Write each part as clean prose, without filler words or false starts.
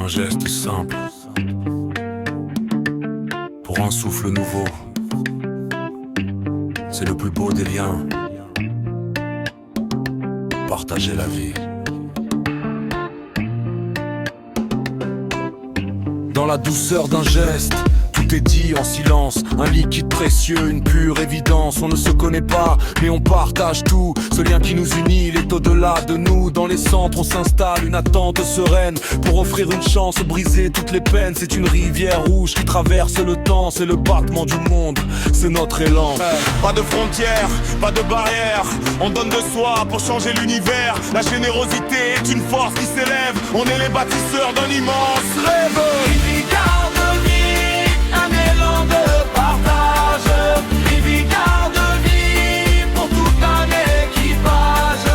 Un geste simple pour un souffle nouveau. C'est le plus beau des liens. Partager la vie. Dans la douceur d'un geste, tout est dit en silence. Un liquide précieux, une pure évidence. On ne se connaît pas, mais on partage tout. Ce lien qui nous unit, il est au-delà de nous. Dans les centres, on s'installe, une attente sereine pour offrir une chance, briser toutes les peines. C'est une rivière rouge qui traverse le temps. C'est le battement du monde, c'est notre élan. Pas de frontières, pas de barrières. On donne de soi pour changer l'univers. La générosité est une force qui s'élève. On est les bâtisseurs d'un immense rêve. Un élan de partage, Rivière de vie pour tout un équipage.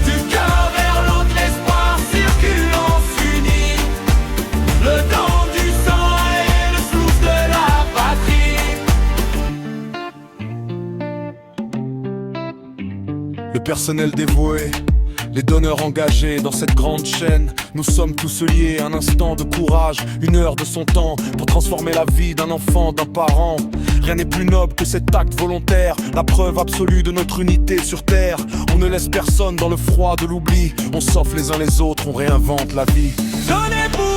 Du cœur vers l'autre, l'espoir circule, on s'unit. Le temps du sang et le souffle de la patrie. Le personnel dévoué, les donneurs engagés dans cette grande chaîne. Nous sommes tous liés, un instant de courage, une heure de son temps pour transformer la vie d'un enfant, d'un parent. Rien n'est plus noble que cet acte volontaire, la preuve absolue de notre unité sur terre. On ne laisse personne dans le froid de l'oubli, on s'offre les uns les autres, on réinvente la vie. Donnez pour